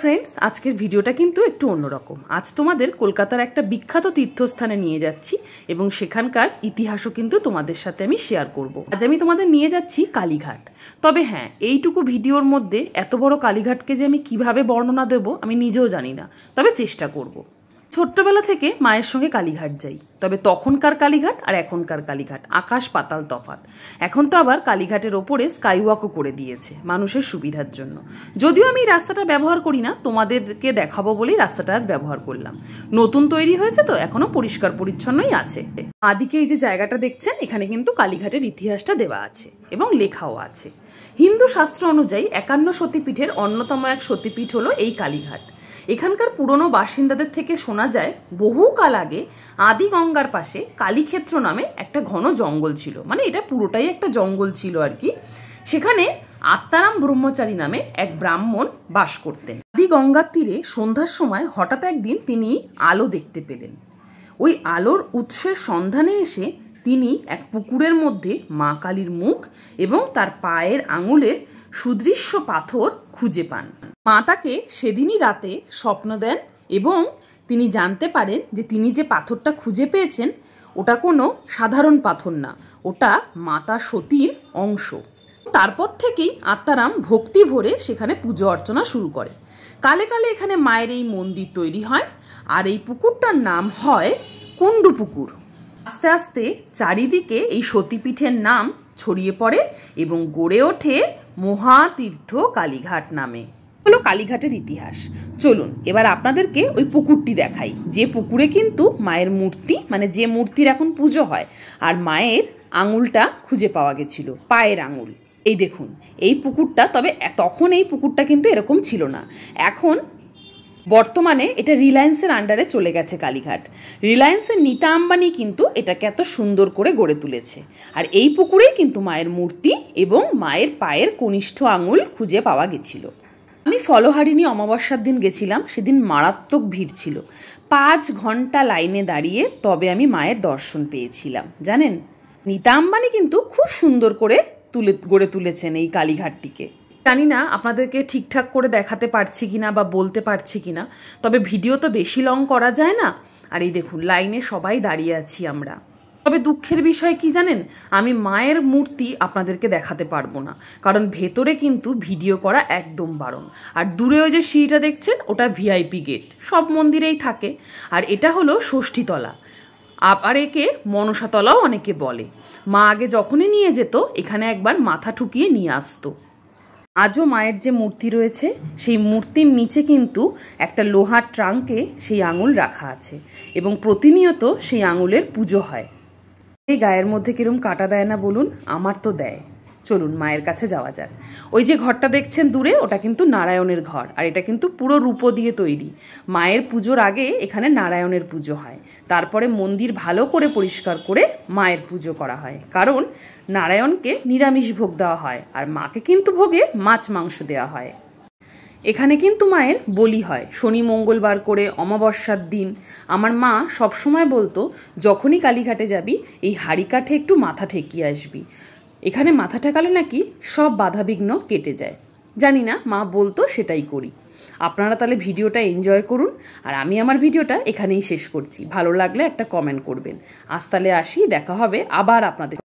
Friends, আজকের ভিডিওটা কিন্তু একটু অন্যরকম। আজ তোমাদের কলকাতার একটা বিখ্যাত তীর্থস্থানে নিয়ে যাচ্ছি এবং সেখানকার ইতিহাসও কিন্তু তোমাদের সাথে আমি শেয়ার করব। আজ আমি তোমাদের নিয়ে যাচ্ছি কালীঘাট। তবে হ্যাঁ, এইটুকু ভিডিওর মধ্যে এত বড় কালীঘাটকে যে আমি কিভাবে বর্ণনা দেব আমি নিজেও জানি না, তবে চেষ্টা করব। ছোট্টবেলা থেকে মায়ের সঙ্গে কালীঘাট যাই, তবে তখনকার কালীঘাট আর এখনকার কালীঘাট আকাশ পাতাল তফাৎ। এখন তো আবার কালীঘাটের ওপরে স্কাইওয়াকও করে দিয়েছে মানুষের সুবিধার জন্য। যদিও আমি রাস্তাটা ব্যবহার করি না, তোমাদেরকে দেখাবো বলেই রাস্তাটা আজ ব্যবহার করলাম। নতুন তৈরি হয়েছে তো এখনো পরিষ্কার পরিচ্ছন্নই আছে। আদিকে এই যে জায়গাটা দেখছেন, এখানে কিন্তু কালীঘাটের ইতিহাসটা দেওয়া আছে এবং লেখাও আছে। হিন্দু শাস্ত্র অনুযায়ী 51 সতীপীঠের অন্যতম এক সতীপীঠ হলো এই কালীঘাট। এখানকার পুরনো বাসিন্দাদের থেকে শোনা যায় বহুকাল আগে আদি গঙ্গার পাশে কালীক্ষেত্র নামে একটা ঘন জঙ্গল ছিল, মানে এটা পুরোটাই একটা জঙ্গল ছিল আর কি। সেখানে আত্মারাম ব্রহ্মচারী নামে এক ব্রাহ্মণ বাস করতেন। আদি গঙ্গার তীরে সন্ধ্যার সময় হঠাৎ একদিন তিনি আলো দেখতে পেলেন। ওই আলোর উৎসের সন্ধানে এসে তিনি এক পুকুরের মধ্যে মা কালীর মুখ এবং তার পায়ের আঙুলের সুদৃশ্য পাথর খুঁজে পান। মা তাকে সেদিনই রাতে স্বপ্ন দেন এবং তিনি জানতে পারেন যে তিনি যে পাথরটা খুঁজে পেয়েছেন ওটা কোনো সাধারণ পাথর না, ওটা মাতা সতীর অংশ। তারপর থেকেই আত্মারাম ভক্তি ভরে সেখানে পুজো অর্চনা শুরু করে। কালে কালে এখানে মায়ের এই মন্দির তৈরি হয় আর এই পুকুরটার নাম হয় কুণ্ডু পুকুর। আস্তে আস্তে চারিদিকে এই সতীপীঠের নাম ছড়িয়ে পড়ে এবং গড়ে ওঠে মহাতীর্থ কালীঘাট নামে। হলো কালীঘাটের ইতিহাস। চলুন এবার আপনাদেরকে ওই পুকুরটি দেখাই, যে পুকুরে কিন্তু মায়ের মূর্তি, মানে যে মূর্তির এখন পুজো হয়, আর মায়ের আঙুলটা খুঁজে পাওয়া গেছিল, পায়ের আঙুল। এই দেখুন এই পুকুরটা, তবে তখন এই পুকুরটা কিন্তু এরকম ছিল না। এখন বর্তমানে এটা রিলায়েন্সের আন্ডারে চলে গেছে কালীঘাট। রিলায়েন্সের নীতা আম্বানি কিন্তু এটাকে এত সুন্দর করে গড়ে তুলেছে। আর এই পুকুরেই কিন্তু মায়ের মূর্তি এবং মায়ের পায়ের কনিষ্ঠ আঙুল খুঁজে পাওয়া গেছিল। আমি ফলহারিণী অমাবস্যার দিন গেছিলাম, সেদিন মারাত্মক ভিড় ছিল। 5 ঘন্টা লাইনে দাঁড়িয়ে তবে আমি মায়ের দর্শন পেয়েছিলাম। জানেন, নীতা আম্বানি কিন্তু খুব সুন্দর করে গড়ে তুলেছেন এই কালীঘাটটিকে। জানি না আপনাদেরকে ঠিকঠাক করে দেখাতে পারছি কিনা বা বলতে পারছি কিনা, তবে ভিডিও তো বেশি লং করা যায় না। আর এই দেখুন লাইনে সবাই দাঁড়িয়ে আছি আমরা। তবে দুঃখের বিষয় কি জানেন, আমি মায়ের মূর্তি আপনাদেরকে দেখাতে পারবো না, কারণ ভেতরে কিন্তু ভিডিও করা একদম বারণ। আর দূরে ওই যে সিঁড়িটা দেখছেন ওটা ভিআইপি গেট, সব মন্দিরেই থাকে। আর এটা হলো ষষ্ঠীতলা, আবার একে মনসাতলাও অনেকে বলে। মা আগে যখনই নিয়ে যেত এখানে একবার মাথা ঠুকিয়ে নিয়ে আসতো। আজও মায়ের যে মূর্তি রয়েছে সেই মূর্তির নিচে কিন্তু একটা লোহার ট্রাঙ্কে সেই আঙুল রাখা আছে এবং প্রতিনিয়ত সেই আঙুলের পুজো হয়। এই গায়ের মধ্যে কিরম কাটা দেয় না বলুন? আমার তো দেয়। চলুন মায়ের কাছে যাওয়া যাক। ওই যে ঘরটা দেখছেন দূরে, ওটা কিন্তু নারায়ণের ঘর, আর এটা কিন্তু পুরো রূপো দিয়ে তৈরি। মায়ের পুজোর আগে এখানে নারায়ণের পুজো হয়, তারপরে মন্দির ভালো করে পরিষ্কার করে মায়ের পুজো করা হয়, কারণ নারায়ণকে নিরামিষ ভোগ দেওয়া হয় আর মাকে কিন্তু ভোগে মাছ মাংস দেওয়া হয়। এখানে কিন্তু মায়ের বলি হয় শনি মঙ্গলবার করে অমাবস্যার দিন। আমার মা সবসময় বলতো, যখনই কালীঘাটে যাবি এই হাঁড়ি কাঠে একটু মাথা ঠেকিয়ে আসবি, এখানে মাথা ঠেকালে নাকি সব বাধাবিঘ্ন কেটে যায়। জানি না, মা বলতো, সেটাই করি। আপনারা তাহলে ভিডিওটা এনজয় করুন, আর আমি আমার ভিডিওটা এখানেই শেষ করছি। ভালো লাগলে একটা কমেন্ট করবেন। আজ তাহলে আসি, দেখা হবে আবার আপনাদের।